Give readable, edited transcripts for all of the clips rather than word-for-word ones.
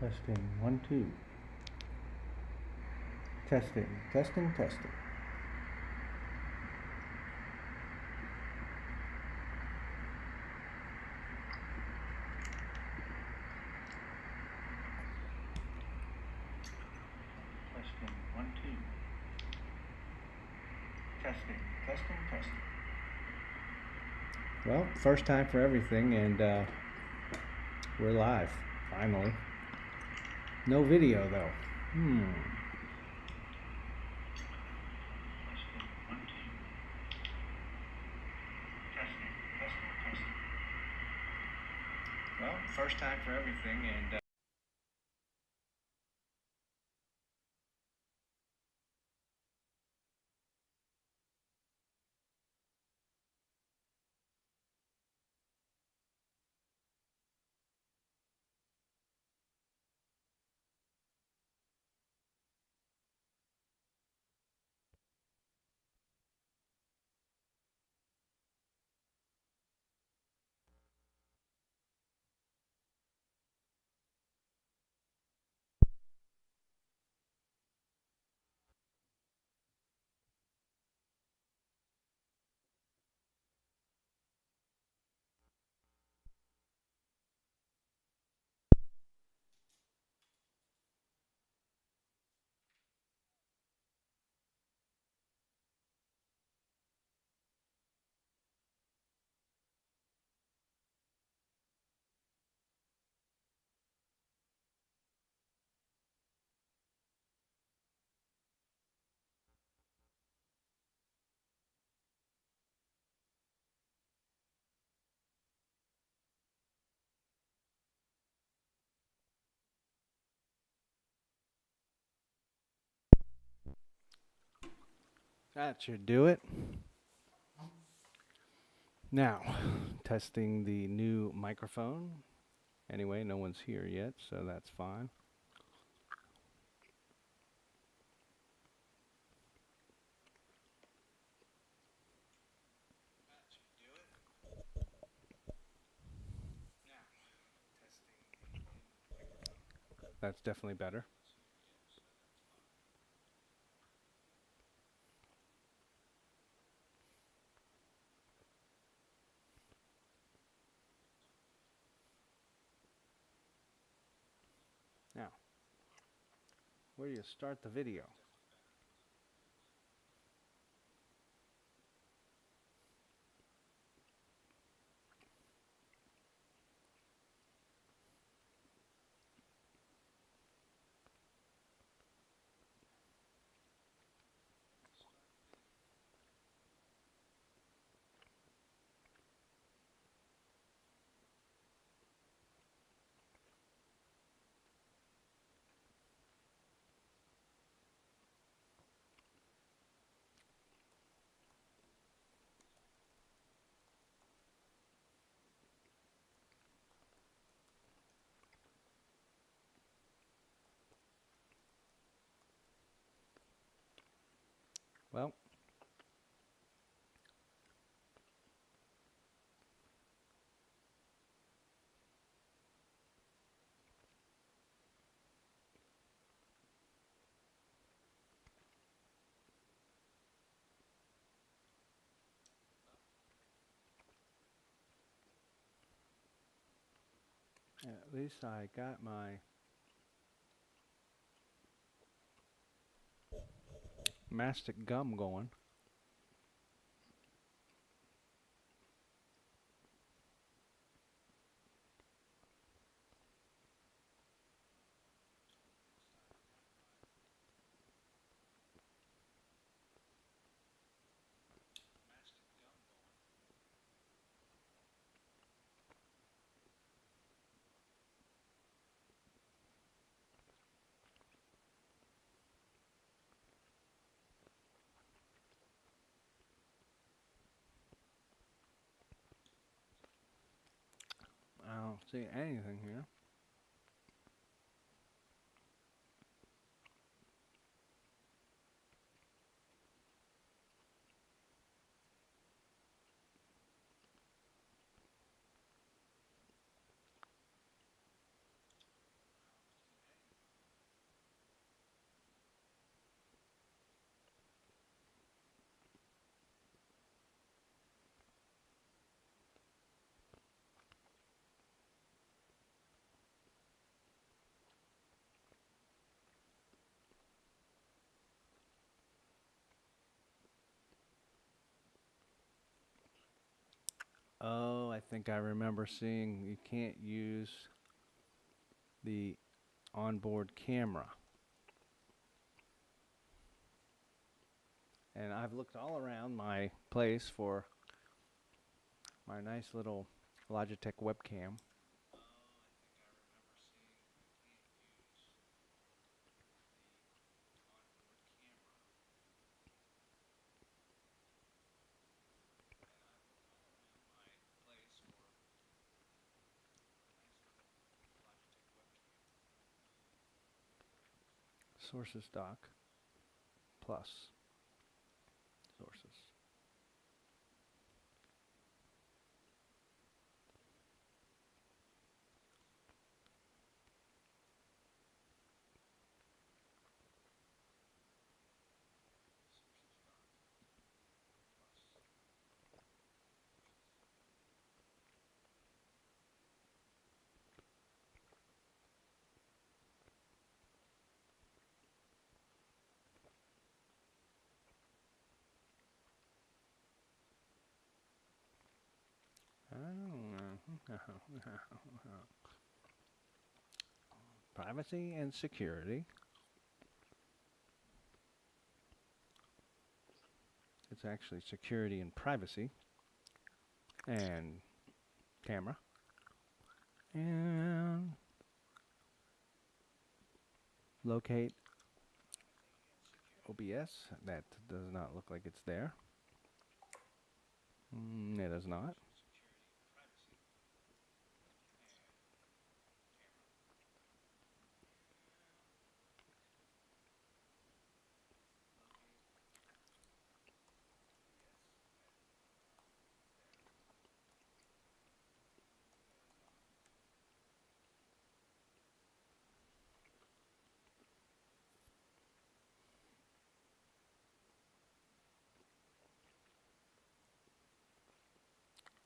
Testing, 1, 2. Testing, testing, testing. Testing, 1, 2. Testing, testing, testing. Well, first time for everything, and we're live, finally. No video, though. Well, first time for everything, and that should do it. Now, testing the new microphone. Anyway, no one's here yet, so that's fine. That's definitely better. Now, where do you start the video? Well, at least I got my mastic gum going. I don't see anything here. Oh, I think I remember seeing you can't use the onboard camera. And I've looked all around my place for my nice little Logitech webcam. Sources dock plus sources. Privacy and security. It's actually security and privacy and camera. And locate OBS. That does not look like it's there. It does not.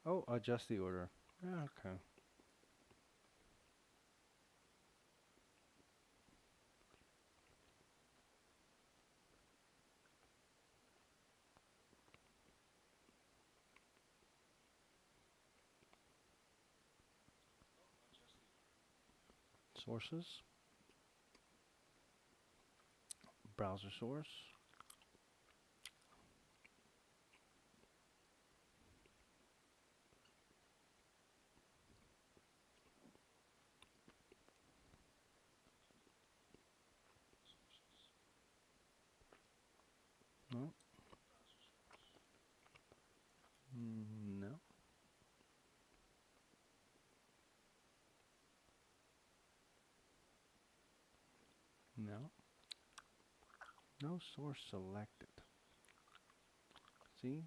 Oh, adjust the order. Okay. Sources. Browser source. No. No. No. No source selected. See?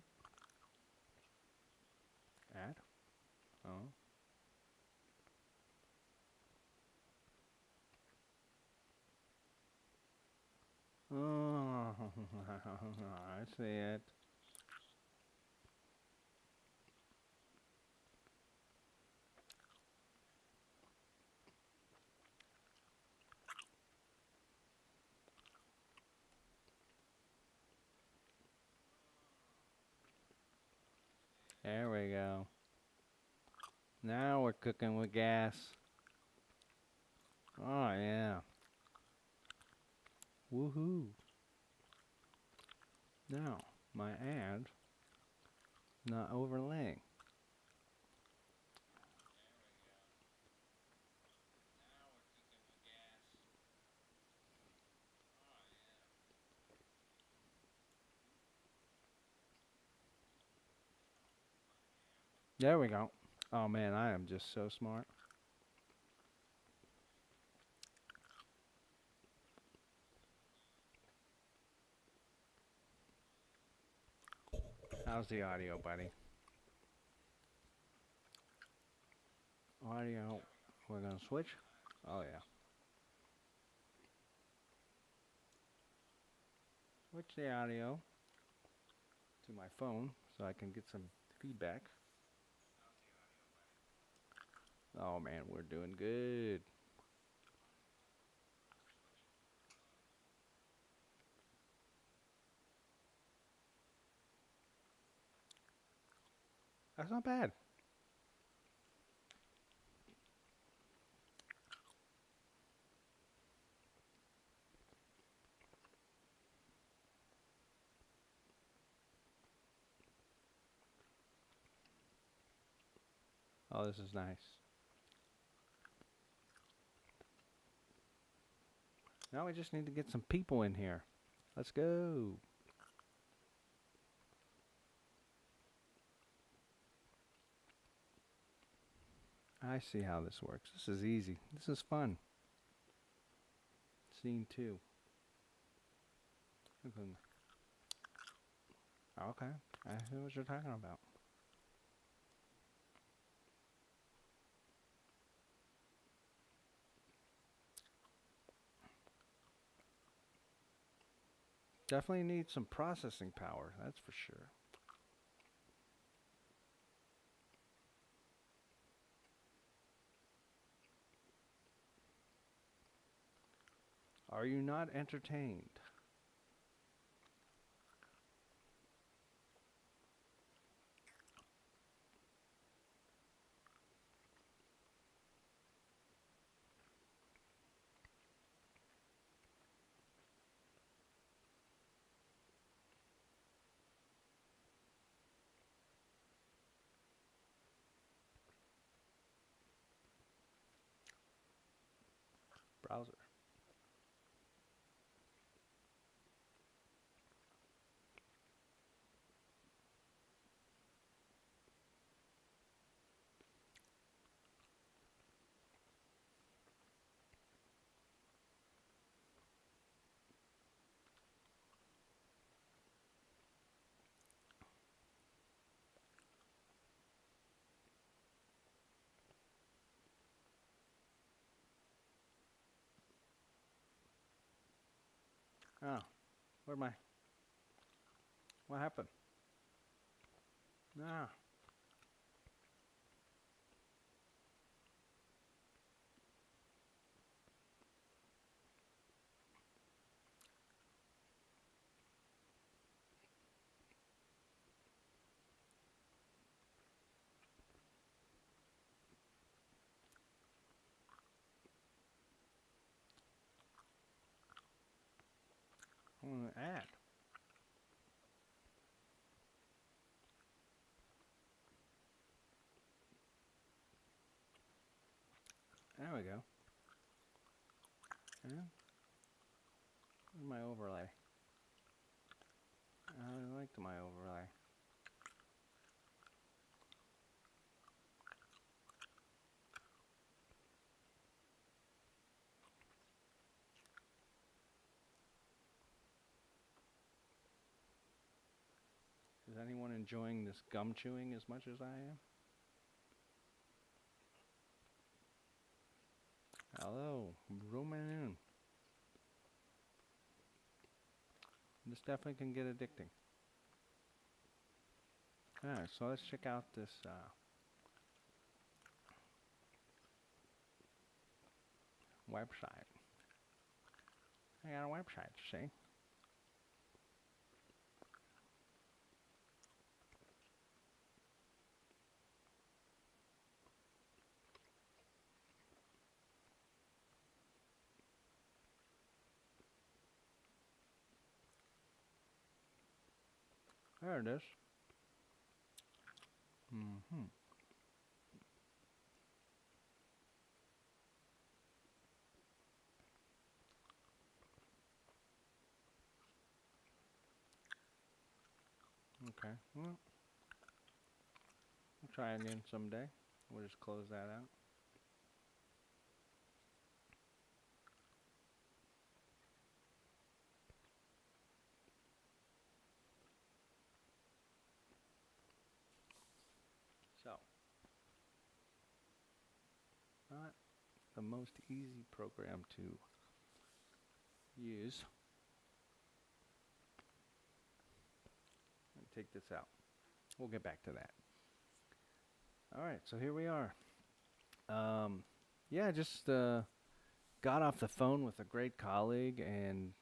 Add. Oh. Oh, I see it. There we go. Now we're cooking with gas. Oh, yeah. Woohoo. Now, my ad not overlaying. There we go. Oh man, I am just so smart. How's the audio, buddy? Audio. We're gonna switch. Oh yeah. Switch the audio to my phone so I can get some feedback. Oh man, we're doing good. That's not bad. Oh, this is nice. Now we just need to get some people in here. Let's go. I see how this works. This is easy. This is fun. Scene 2. Okay, I see what you're talking about. Definitely need some processing power, that's for sure. Are you not entertained? Browser. Oh, where am I? What happened? Ah, ad. There we go. Yeah. Where's my overlay? I liked my overlay. Is anyone enjoying this gum chewing as much as I am? Hello, Roman. This definitely can get addicting. Alright, so let's check out this website. I got a website, see? There it is. Mm-hmm. Okay, well, we'll try again someday. We'll just close that out. So, not the most easy program to use. Take this out. We'll get back to that. Alright, so here we are. Yeah, just got off the phone with a great colleague and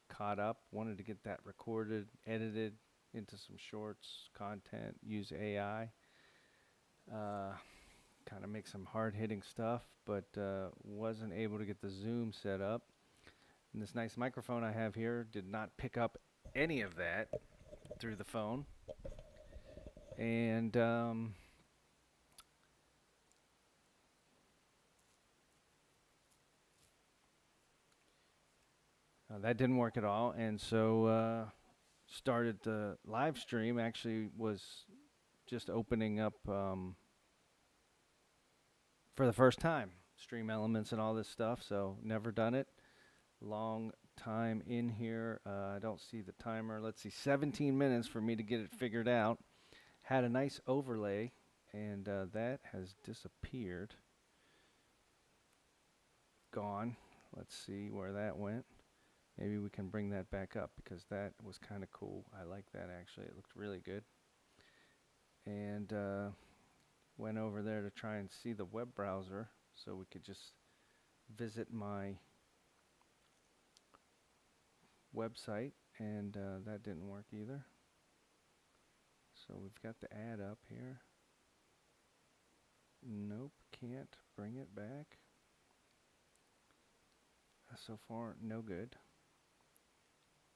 caught up. Wanted to get that recorded, edited into some shorts, content, use AI. Kind of make some hard-hitting stuff, but wasn't able to get the Zoom set up. And this nice microphone I have here did not pick up any of that through the phone. And That didn't work at all, and so started the live stream. Actually, was just opening up for the first time, Stream Elements and all this stuff. So never done it. Long time in here. I don't see the timer. Let's see, 17 minutes for me to get it figured out. Had a nice overlay, and that has disappeared. Gone. Let's see where that went. Maybe we can bring that back up because that was kind of cool. I like that actually. It looked really good. And went over there to try and see the web browser so we could just visit my website, and that didn't work either. So we've got the ad up here. Nope, can't bring it back. So far, no good.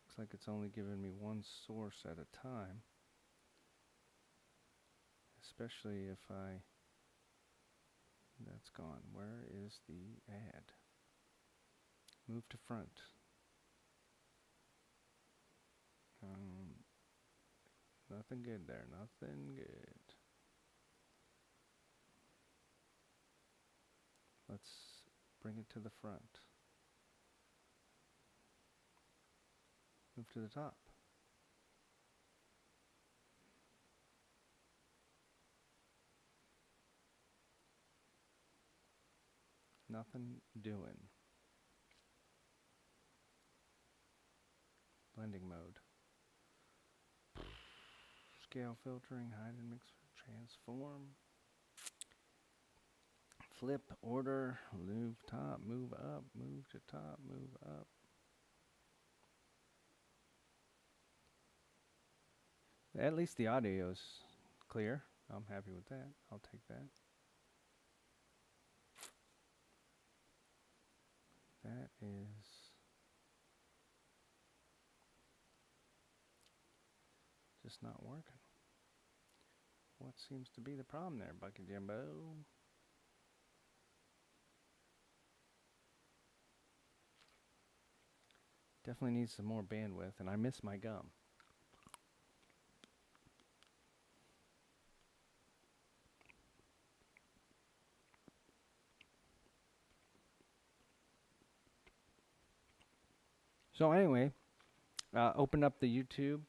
Looks like it's only giving me one source at a time. Especially if that's gone. Where is the ad? Move to front. Nothing good there, nothing good. Let's bring it to the front. Move to the top. Nothing doing. Blending mode. Scale filtering, hide and mix, transform. Flip, order, move top, move up, move to top, move up. At least the audio's clear. I'm happy with that. I'll take that. That is just not working. What seems to be the problem there, Bucket Jimbo? Definitely needs some more bandwidth, and I miss my gum. So anyway, open up the YouTube.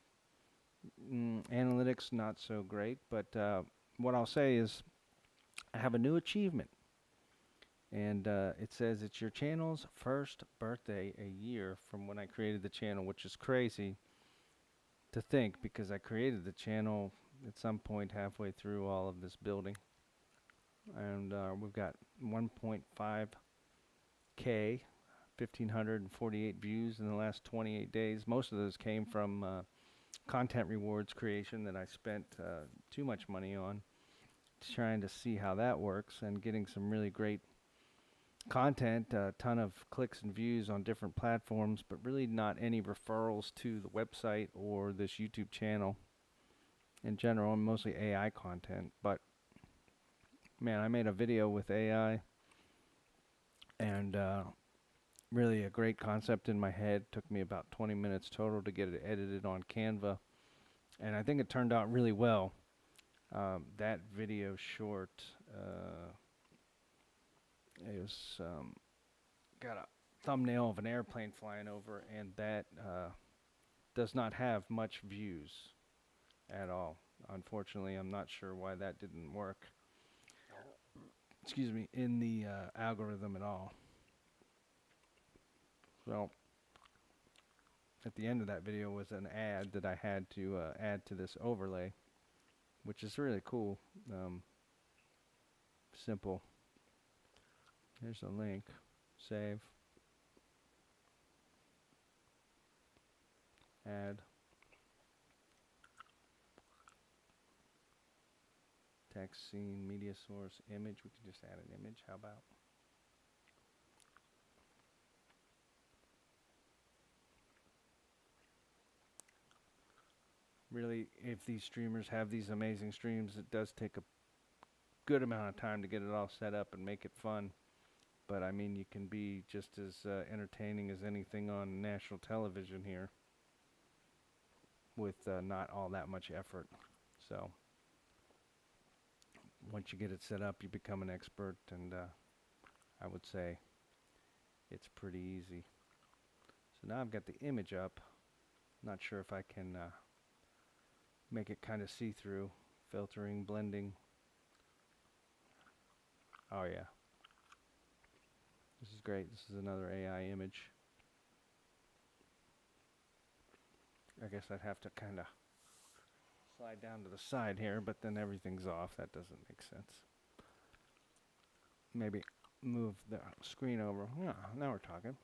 Analytics not so great, but what I'll say is I have a new achievement. And it says it's your channel's first birthday a year from when I created the channel, which is crazy to think because I created the channel at some point halfway through all of this building. And we've got 1.5K, 1,548 views in the last 28 days. Most of those came from content rewards creation that I spent too much money on, trying to see how that works and getting some really great content, a ton of clicks and views on different platforms, but really not any referrals to the website or this YouTube channel in general, and mostly AI content. But man, I made a video with AI, and really a great concept in my head. Took me about 20 minutes total to get it edited on Canva, and I think it turned out really well. That video short, it was got a thumbnail of an airplane flying over, and that does not have much views at all. Unfortunately, I'm not sure why that didn't work. Excuse me, in the algorithm at all. So at the end of that video was an ad that I had to add to this overlay, which is really cool. Simple. Here's a link. Save. Add. Text, scene, media source, image. We can just add an image. How about? Really, if these streamers have these amazing streams, it does take a good amount of time to get it all set up and make it fun. But I mean, you can be just as entertaining as anything on national television here with not all that much effort. So once you get it set up, you become an expert, and I would say it's pretty easy. So now I've got the image up. Not sure if I can make it kind of see-through. Filtering, blending. Oh yeah. This is great. This is another AI image. I guess I'd have to kind of slide down to the side here, but then everything's off. That doesn't make sense. Maybe move the screen over. Yeah, now we're talking.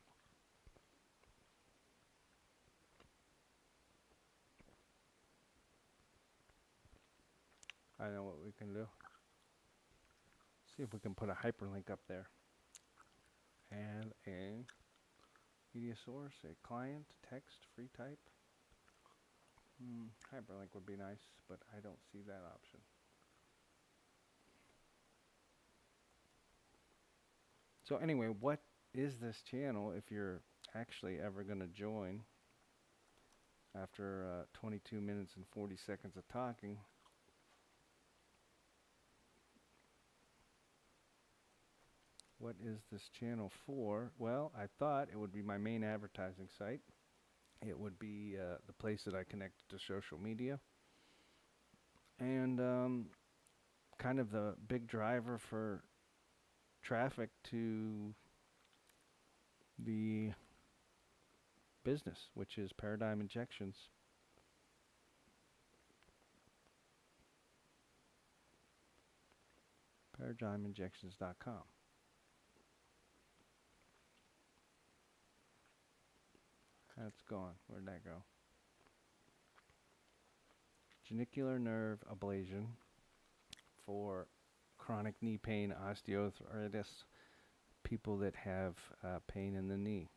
I know what we can do. See if we can put a hyperlink up there. And a media source, a client, text, free type. Hyperlink would be nice, but I don't see that option. So anyway, what is this channel if you're actually ever going to join after 22 minutes and 40 seconds of talking? What is this channel for? Well, I thought it would be my main advertising site. It would be the place that I connect to social media. And kind of the big driver for traffic to the business, which is Paradigm Injections. ParadigmInjections.com. That's gone. Where'd that go? Genicular nerve ablation for chronic knee pain, osteoarthritis, people that have pain in the knee.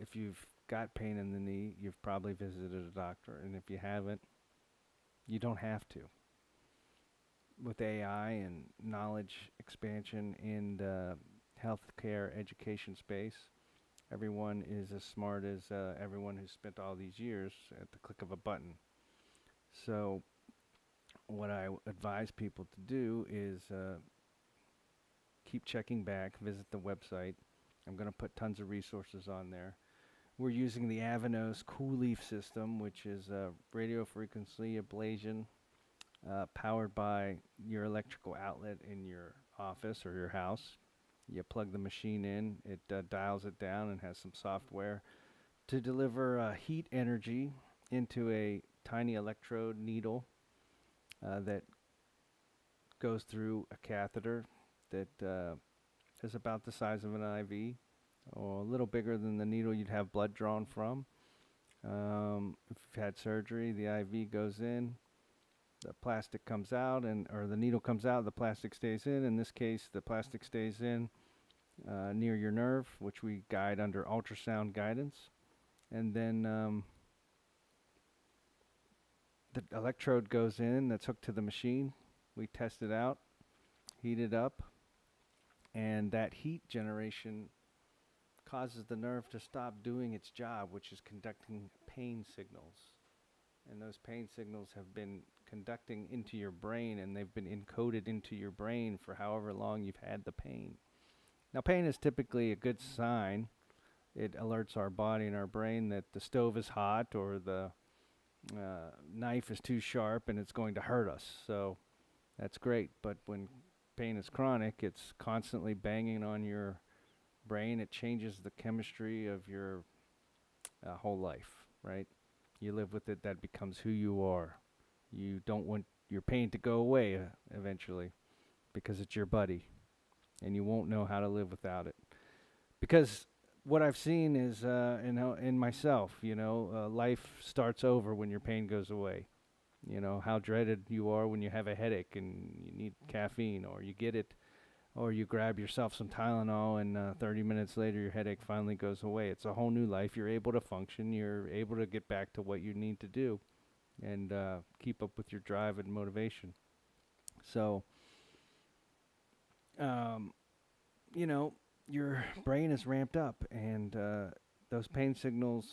If you've got pain in the knee, you've probably visited a doctor, and if you haven't, you don't have to. With AI and knowledge expansion in the healthcare education space, everyone is as smart as everyone who's spent all these years at the click of a button. So what I advise people to do is keep checking back, visit the website. I'm going to put tons of resources on there. We're using the Avanos Cool Leaf system, which is a radio frequency ablation powered by your electrical outlet in your office or your house. You plug the machine in, it dials it down and has some software to deliver heat energy into a tiny electrode needle that goes through a catheter that is about the size of an IV, or a little bigger than the needle you'd have blood drawn from. If you've had surgery, the IV goes in, the plastic comes out, or the needle comes out, the plastic stays in. In this case, the plastic stays in near your nerve, which we guide under ultrasound guidance. And then the electrode goes in that's hooked to the machine. We test it out, heat it up, and that heat generation causes the nerve to stop doing its job, which is conducting pain signals. And those pain signals have been conducting into your brain, and they've been encoded into your brain for however long you've had the pain. Now, pain is typically a good sign. It alerts our body and our brain that the stove is hot, or the knife is too sharp and it's going to hurt us. So that's great. But when pain is chronic, it's constantly banging on your brain. It changes the chemistry of your whole life, right? You live with it, that becomes who you are. You don't want your pain to go away eventually, because it's your buddy, and you won't know how to live without it. Because what I've seen is in myself, life starts over when your pain goes away. You know, how dreaded you are when you have a headache and you need caffeine, or you get it, or you grab yourself some Tylenol, and 30 minutes later your headache finally goes away. It's a whole new life. You're able to function. You're able to get back to what you need to do and keep up with your drive and motivation. So um, you know, your brain is ramped up, and those pain signals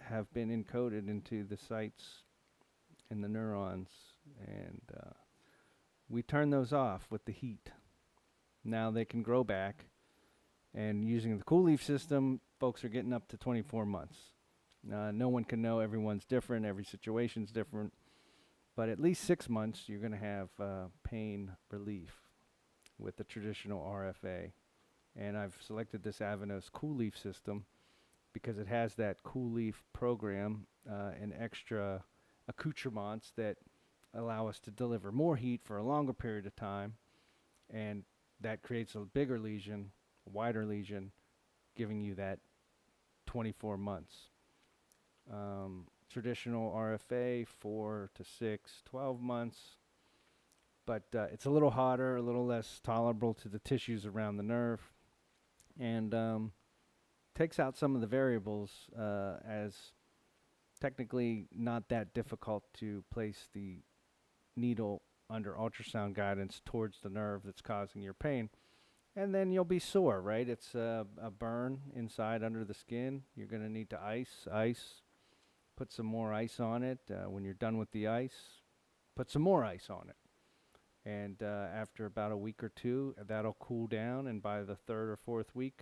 have been encoded into the sites in the neurons, and we turn those off with the heat. Now they can grow back, and using the cool leaf system, folks are getting up to 24 months. No one can know. Everyone's different. Every situation's different. But at least 6 months, you're going to have pain relief with the traditional RFA. And I've selected this Avanos Cool Leaf system because it has that Cool Leaf program and extra accoutrements that allow us to deliver more heat for a longer period of time. And that creates a bigger lesion, a wider lesion, giving you that 24 months. Traditional RFA, 4 to 6, 12 months. But it's a little hotter, a little less tolerable to the tissues around the nerve, and takes out some of the variables as technically not that difficult to place the needle under ultrasound guidance towards the nerve that's causing your pain. And then you'll be sore, right? It's a burn inside under the skin. You're going to need to ice, put some more ice on it. When you're done with the ice, put some more ice on it. And after about a week or two, that'll cool down. And by the third or fourth week,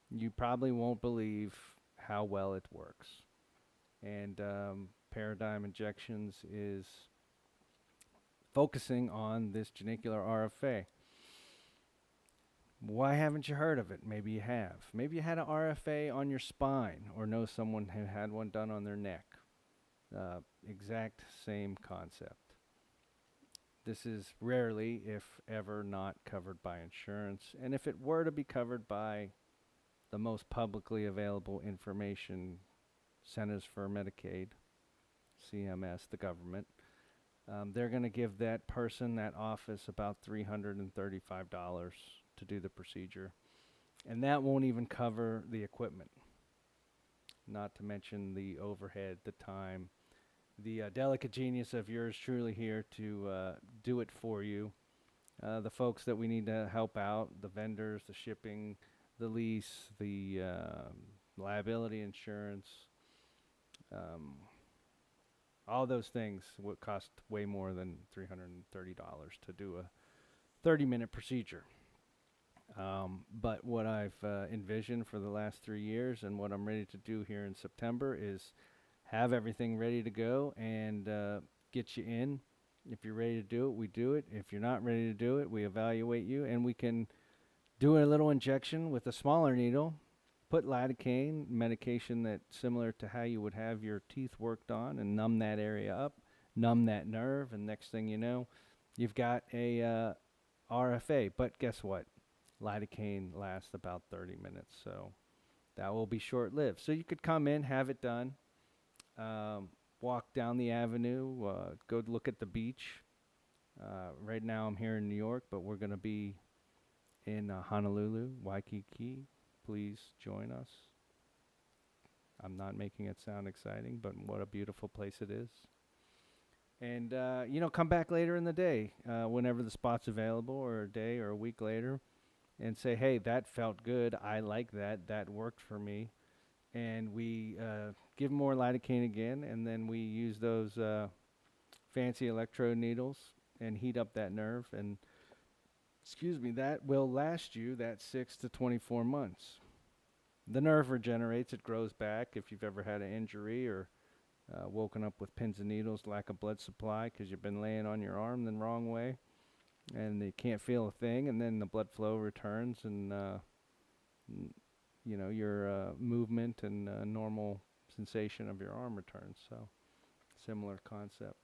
you probably won't believe how well it works. And Paradigm Injections is focusing on this genicular RFA. Why haven't you heard of it? Maybe you have. Maybe you had an RFA on your spine or know someone who had one done on their neck. Exact same concept. This is rarely, if ever, not covered by insurance. And if it were to be covered by the most publicly available information, Centers for Medicaid, CMS, the government, they're going to give that person, that office, about $335 to do the procedure. And that won't even cover the equipment, not to mention the overhead, the time, the delicate genius of yours truly here to do it for you. The folks that we need to help out, the vendors, the shipping, the lease, the liability insurance, all those things would cost way more than $330 to do a 30-minute procedure. But what I've envisioned for the last 3 years and what I'm ready to do here in September is have everything ready to go and get you in. If you're ready to do it, we do it. If you're not ready to do it, we evaluate you, and we can do a little injection with a smaller needle, put lidocaine, medication that's similar to how you would have your teeth worked on, and numb that area up, numb that nerve, and next thing you know, you've got a RFA. But guess what? Lidocaine lasts about 30 minutes, so that will be short-lived. So you could come in, have it done, walk down the avenue, go look at the beach. Right now I'm here in New York, but we're going to be in Honolulu, Waikiki. Please join us. I'm not making it sound exciting, but what a beautiful place it is. And, come back later in the day, whenever the spot's available, or a day or a week later, and say, hey, that felt good. I like that. That worked for me. And we give more lidocaine again, and then we use those fancy electrode needles and heat up that nerve. And, that will last you that 6 to 24 months. The nerve regenerates. It grows back. If you've ever had an injury or woken up with pins and needles, lack of blood supply because you've been laying on your arm the wrong way, and you can't feel a thing, and then the blood flow returns, and your movement and normal sensation of your arm returns. So similar concept.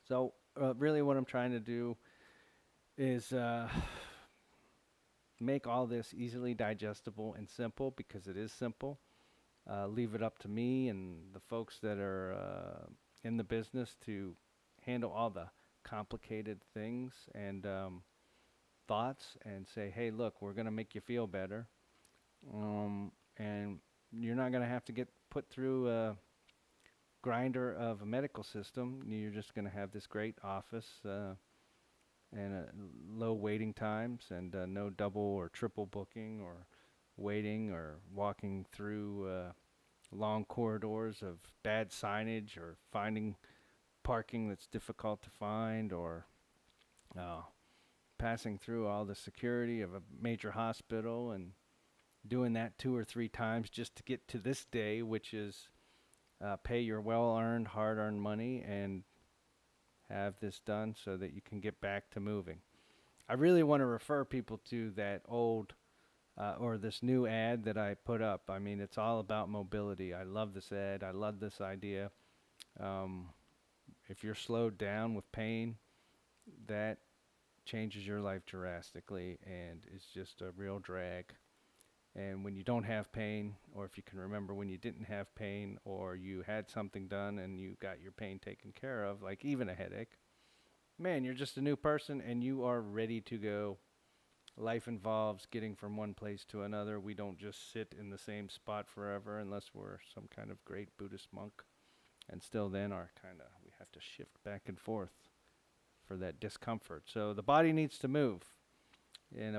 So really what I'm trying to do is make all this easily digestible and simple, because it is simple. Leave it up to me and the folks that are in the business to handle all the complicated things and thoughts, and say, hey, look, we're going to make you feel better. And you're not going to have to get put through a grinder of a medical system. You're just going to have this great office and low waiting times, and no double or triple booking or waiting or walking through long corridors of bad signage or finding parking that's difficult to find, or uh, passing through all the security of a major hospital and doing that 2 or 3 times just to get to this day, which is pay your well-earned, hard-earned money and have this done so that you can get back to moving. I really want to refer people to that old or this new ad that I put up. I mean, it's all about mobility. I love this ad. I love this idea. Um, if you're slowed down with pain, that changes your life drastically and is just a real drag. And when you don't have pain, or if you can remember when you didn't have pain, or you had something done and you got your pain taken care of, like even a headache, man, you're just a new person and you are ready to go. Life involves getting from one place to another. We don't just sit in the same spot forever unless we're some kind of great Buddhist monk. And still then we have to shift back and forth for that discomfort. So the body needs to move. And